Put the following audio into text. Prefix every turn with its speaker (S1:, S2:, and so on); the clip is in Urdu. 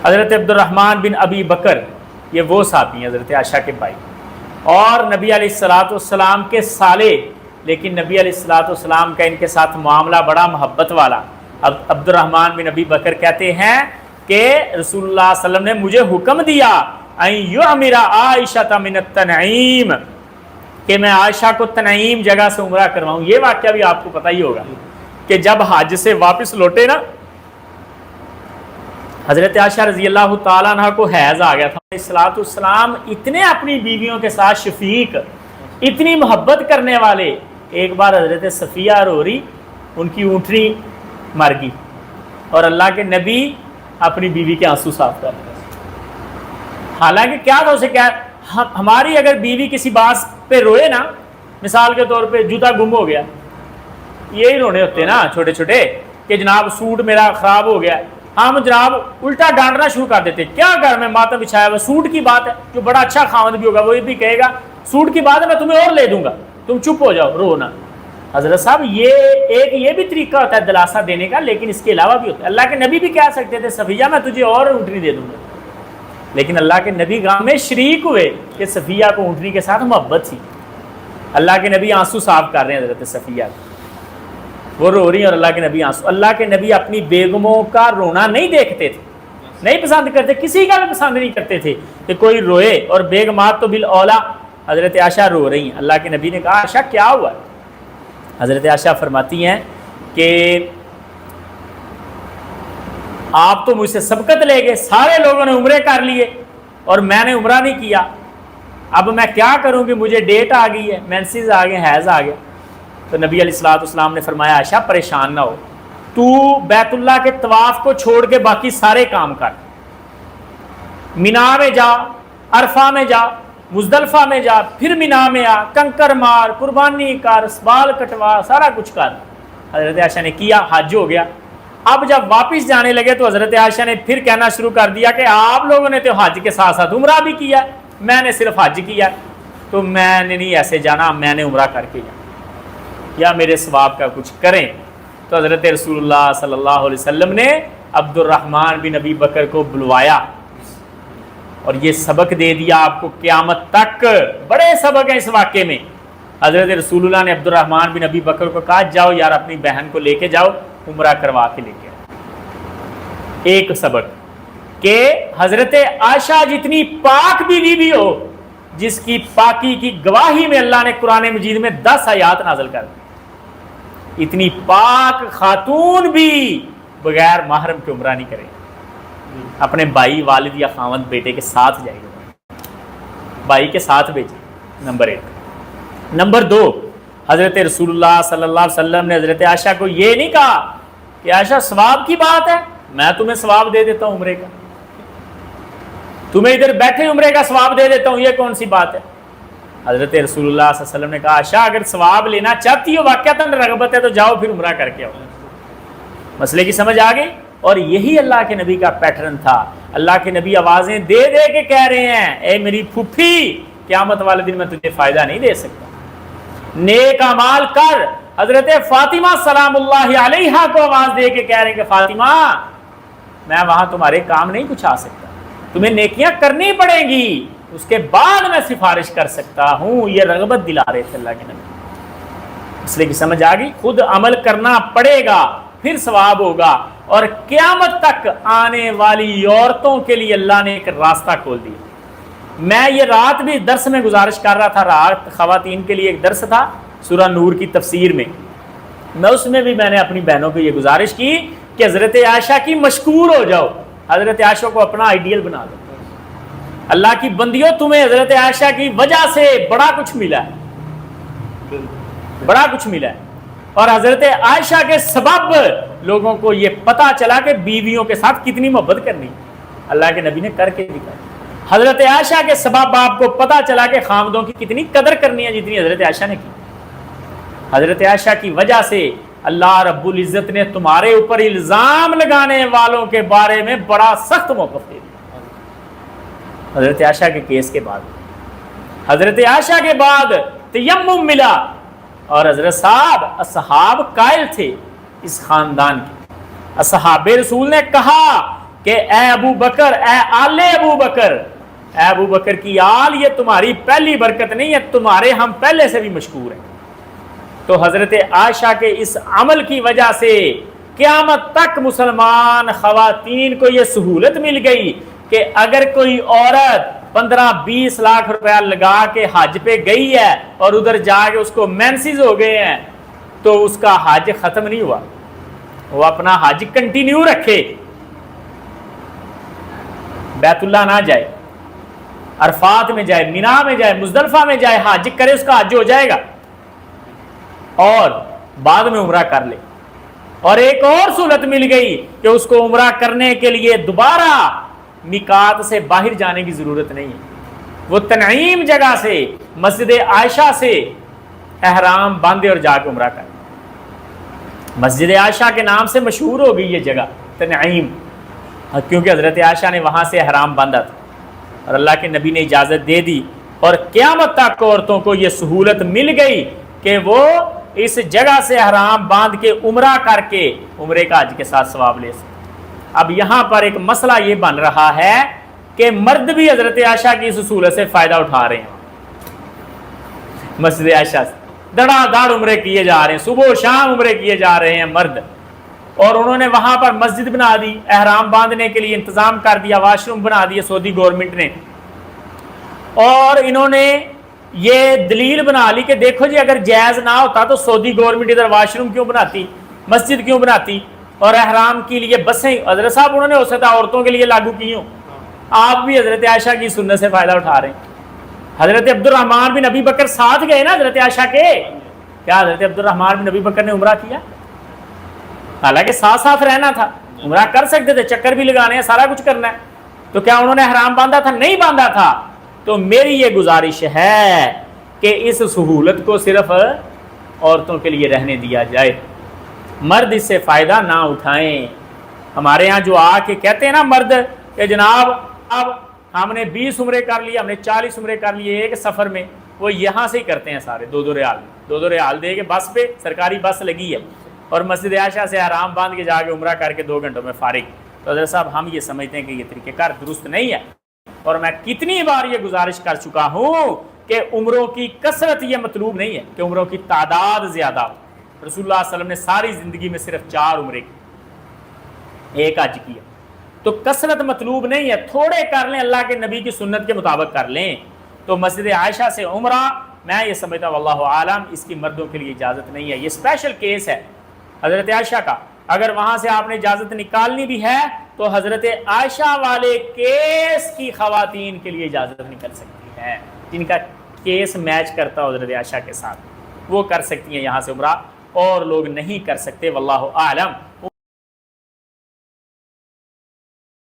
S1: حضرت عبد الرحمن بن ابی بکر یہ وہ صحابی ہیں حضرت عائشہ کے بھائی، اور نبی علیہ الصلوۃ والسلام کے سالے، لیکن نبی علیہ الصلوۃ والسلام کا ان کے ساتھ معاملہ بڑا محبت والا۔ اب عبد الرحمن بن ابی بکر کہتے ہیں کہ رسول اللہ صلی اللہ علیہ وسلم نے مجھے حکم دیا ان یعمر عائشہ من التنعیم، کہ میں عائشہ کو تنعیم جگہ سے عمرہ کرواؤں۔ یہ واقعہ بھی آپ کو پتہ ہی ہوگا کہ جب حج سے واپس لوٹے نا، حضرت عائشہ رضی اللہ تعالیٰ عنہ کو حیض آ گیا تھا۔ الصلوۃ والسلام اتنے اپنی بیویوں کے ساتھ شفیق، اتنی محبت کرنے والے، ایک بار حضرت صفیہ رو رہی، ان کی اونٹنی مر گئی، اور اللہ کے نبی اپنی بیوی کے آنسو صاف کر رہے تھے۔ حالانکہ کیا تھا اسے، کیا ہماری اگر بیوی کسی بات پہ روئے نا، مثال کے طور پہ جوتا گم ہو گیا، یہی رونے ہوتے نا چھوٹے چھوٹے، کہ جناب سوٹ میرا خراب ہو گیا، ہم جناب الٹا ڈانٹنا شروع کر دیتے، کیا گھر میں ماتم بچھایا ہوا، سوٹ کی بات ہے، جو بڑا اچھا خاوند بھی ہوگا وہ بھی کہے گا سوٹ کی بات ہے میں تمہیں اور لے دوں گا، تم چپ ہو جاؤ، رو نا۔ حضرت صاحب یہ بھی طریقہ ہوتا ہے دلاسا دینے کا، لیکن اس کے علاوہ بھی ہوتا ہے۔ اللہ کے نبی بھی کہہ سکتے تھے صفیہ میں تجھے اور اونٹنی دے دوں گا، لیکن اللہ کے نبی غم میں شریک ہوئے کہ صفیہ کو اونٹنی کے ساتھ محبت تھی۔ اللہ کے نبی آنسو صاف کر رہے ہیں حضرت صفیہ، وہ رو رہی ہیں اور اللہ کے نبی آنسو۔ اللہ کے نبی اپنی بیگموں کا رونا نہیں دیکھتے تھے، نہیں پسند کرتے، کسی کا بھی پسند نہیں کرتے تھے کہ کوئی روئے، اور بیگمات تو بالاولا حضرت عائشہ رو رہی ہیں۔ اللہ کے نبی نے کہا عائشہ کیا ہوا؟ حضرت عائشہ فرماتی ہیں کہ آپ تو مجھ سے سبقت لے گئے، سارے لوگوں نے عمرے کر لیے اور میں نے عمرہ نہیں کیا، اب میں کیا کروں کہ مجھے ڈیٹ آ گئی ہے، مینسز آ گئے، حیض آ گیا۔ تو نبی علیہ الصلوۃ والسلام نے فرمایا عائشہ پریشان نہ ہو، تو بیت اللہ کے طواف کو چھوڑ کے باقی سارے کام کر، مینا میں جا، عرفہ میں جا، مزدلفہ میں جا، پھر مینا میں آ، کنکر مار، قربانی کر، بال کٹوا، سارا کچھ کر۔ حضرت عائشہ نے کیا، حج ہو گیا۔ اب جب واپس جانے لگے تو حضرت عائشہ نے پھر کہنا شروع کر دیا کہ آپ لوگوں نے تو حج کے ساتھ ساتھ عمرہ بھی کیا، میں نے صرف حج کیا، تو میں نے نہیں ایسے جانا، میں نے عمرہ کر کے جانا، یا میرے ثواب کا کچھ کریں۔ تو حضرت رسول اللہ صلی اللہ علیہ وسلم نے عبد الرحمن بن ابی بکر کو بلوایا اور یہ سبق دے دیا آپ کو قیامت تک۔ بڑے سبق ہیں اس واقعے میں۔ حضرت رسول اللہ نے عبد الرحمن بن ابی بکر کو کہا جاؤ یار اپنی بہن کو لے کے جاؤ، عمرہ کروا کے لے کے آؤ۔ ایک سبق کہ حضرت عائشہ جتنی پاک بیوی بھی ہو، جس کی پاکی کی گواہی میں اللہ نے قرآن مجید میں 10 آیات نازل کر دی، اتنی پاک خاتون بھی بغیر محرم کے عمرہ نہیں کرے، اپنے بھائی، والد یا خاوند، بیٹے کے ساتھ جائے گا، بھائی کے ساتھ بھیجے، نمبر 1۔ نمبر 2، حضرت رسول اللہ صلی اللہ علیہ وسلم نے حضرت عائشہ کو یہ نہیں کہا کہ عائشہ ثواب کی بات ہے، میں تمہیں ثواب دے دیتا ہوں عمرے کا، تمہیں ادھر بیٹھے عمرے کا ثواب دے دیتا ہوں، یہ کون سی بات ہے؟ حضرت رسول اللہ صلی اللہ علیہ وسلم نے کہا عائشہ اگر ثواب لینا چاہتی ہو، واقعتاً رغبت ہے، تو جاؤ پھر عمرہ کر کے آؤ۔ مسئلے کی سمجھ آ گئی؟ اور یہی اللہ کے نبی کا پیٹرن تھا۔ اللہ کے نبی آوازیں دے دے کے کہہ رہے ہیں اے میری پھوپھی، قیامت والے دن میں تجھے فائدہ نہیں دے سکتا، نیک اعمال کر۔ حضرت فاطمہ سلام اللہ علیہا کو آواز دے کے کہہ رہے ہیں کہ فاطمہ میں وہاں تمہارے کام نہیں کچھ آ سکتا، تمہیں نیکیاں کرنی پڑیں گی، اس کے بعد میں سفارش کر سکتا ہوں۔ یہ رغبت دلا رہے تھے اللہ کے نبی۔ اس لیے کی سمجھ آ گئی؟ خود عمل کرنا پڑے گا پھر ثواب ہوگا، اور قیامت تک آنے والی عورتوں کے لیے اللہ نے ایک راستہ کھول دیا۔ میں یہ رات بھی درس میں گزارش کر رہا تھا، رات خواتین کے لیے ایک درس تھا سورہ نور کی تفسیر میں، اس میں بھی میں نے اپنی بہنوں کو یہ گزارش کی کہ حضرت عائشہ کی مشکور ہو جاؤ، حضرت عائشہ کو اپنا آئیڈیل بنا دو۔ اللہ کی بندیوں، تمہیں حضرت عائشہ کی وجہ سے بڑا کچھ ملا ہے، بڑا کچھ ملا ہے، اور حضرت عائشہ کے سبب لوگوں کو یہ پتا چلا کہ بیویوں کے ساتھ کتنی محبت کرنی، اللہ کے نبی نے کر کے دکھایا۔ حضرت عائشہ کے سبب آپ کو پتا چلا کہ خامدوں کی کتنی قدر کرنی ہے جتنی حضرت عائشہ نے کی۔ حضرت عائشہ کی وجہ سے اللہ رب العزت نے تمہارے اوپر الزام لگانے والوں کے بارے میں بڑا سخت موقف دے دیا۔ حضرت عائشہ کے کیس کے بعد، حضرت عائشہ کے بعد تیمم ملا، اور حضرت صاحب اصحاب قائل تھے اس خاندان کے۔ اصحاب رسول نے کہا کہ کہ اے ابو بکر، اے آل ابو بکر، اے ابو بکر کی آل، یہ تمہاری پہلی برکت نہیں ہے، تمہارے ہم پہلے سے بھی مشکور ہیں۔ تو حضرت عائشہ کے اس عمل کی وجہ سے قیامت تک مسلمان خواتین کو یہ سہولت مل گئی کہ اگر کوئی عورت 15-20 لاکھ روپیہ لگا کے حج پہ گئی ہے اور ادھر جا کے اس کو مینسز ہو گئے ہیں تو اس کا حج ختم نہیں ہوا، وہ اپنا حج کنٹینیو رکھے، بیت اللہ نہ جائے، عرفات میں جائے، مینا میں جائے، مزدلفہ میں جائے، حج کرے، اس کا حج ہو جائے گا، اور بعد میں عمرہ کر لے۔ اور ایک اور سہولت مل گئی کہ اس کو عمرہ کرنے کے لیے دوبارہ میقات سے باہر جانے کی ضرورت نہیں ہے، وہ تنعیم جگہ سے، مسجد عائشہ سے احرام باندھے اور جا کے عمرہ کرے۔ مسجد عائشہ کے نام سے مشہور ہو گئی یہ جگہ تنعیم، کیونکہ حضرت عائشہ نے وہاں سے احرام باندھا تھا اور اللہ کے نبی نے اجازت دے دی، اور قیامت تک عورتوں کو یہ سہولت مل گئی کہ وہ اس جگہ سے احرام باندھ کے عمرہ کر کے عمرے کا حج کے ساتھ ثواب لے سکتے۔ اب یہاں پر ایک مسئلہ یہ بن رہا ہے کہ مرد بھی حضرت عائشہ کی اس سہولت سے فائدہ اٹھا رہے ہیں، مسجد عائشہ سے دڑا داڑ عمرے کیے جا رہے ہیں، صبح و شام عمرے کیے جا رہے ہیں مرد، اور انہوں نے وہاں پر مسجد بنا دی، احرام باندھنے کے لیے انتظام کر دیا، واش روم بنا دیا سعودی گورنمنٹ نے، اور انہوں نے یہ دلیل بنا لی کہ دیکھو جی اگر جائز نہ ہوتا تو سعودی گورنمنٹ ادھر واش روم کیوں بناتی، مسجد کیوں بناتی، اور احرام کے لیے بسیں حضرت صاحب انہوں نے ہو سکتا عورتوں کے لیے لاگو کی ہوں۔ آپ بھی حضرت عائشہ کی سنت سے فائدہ اٹھا رہے ہیں۔ حضرت عبد الرحمن بن ابی بکر ساتھ گئے نا حضرت عائشہ کے، کیا حضرت عبد الرحمن بن ابی بکر نے عمرہ کیا؟ حالانکہ ساتھ ساتھ رہنا تھا، عمرہ کر سکتے تھے، چکر بھی لگانے ہیں، سارا کچھ کرنا ہے، تو کیا انہوں نے احرام باندھا تھا؟ نہیں باندھا تھا۔ تو میری یہ گزارش ہے کہ اس سہولت کو صرف عورتوں کے لیے رہنے دیا جائے، مرد اس سے فائدہ نہ اٹھائیں۔ ہمارے ہاں جو آ کے کہتے ہیں نا مرد کہ جناب اب ہم نے 20 عمرے کر لیے، ہم نے 40 عمرے کر لیے ایک سفر میں، وہ یہاں سے ہی کرتے ہیں سارے، 2 ریال دے کے بس پہ، سرکاری بس لگی ہے، اور مسجد عائشہ سے آرام باندھ کے جا کے عمرہ کر کے 2 گھنٹوں میں فارغ۔ تو حضرت صاحب ہم یہ سمجھتے ہیں کہ یہ طریقہ کار درست نہیں ہے، اور میں کتنی بار یہ گزارش کر چکا ہوں کہ عمروں کی کثرت یہ مطلوب نہیں ہے کہ عمروں کی تعداد زیادہ ہو۔ رسول اللہ صلی اللہ علیہ وسلم نے ساری زندگی میں صرف 4 عمرے کی، 1 حج کیا، تو کثرت مطلوب نہیں ہے، تھوڑے کر لیں، اللہ کے نبی کی سنت کے مطابق کر لیں۔ تو مسجد عائشہ سے عمرہ میں یہ سمجھتا ہوں واللہ عالم اس کی مردوں کے لیے اجازت نہیں ہے، یہ اسپیشل کیس ہے حضرت عائشہ کا۔ اگر وہاں سے آپ نے اجازت نکالنی بھی ہے تو حضرت عائشہ والے کیس کی خواتین کے لیے اجازت نکل سکتی ہے، جن کا کیس میچ کرتا ہو حضرت عائشہ کے ساتھ، وہ کر سکتی ہیں یہاں سے عمرہ، اور لوگ نہیں کر سکتے، واللہ اعلم۔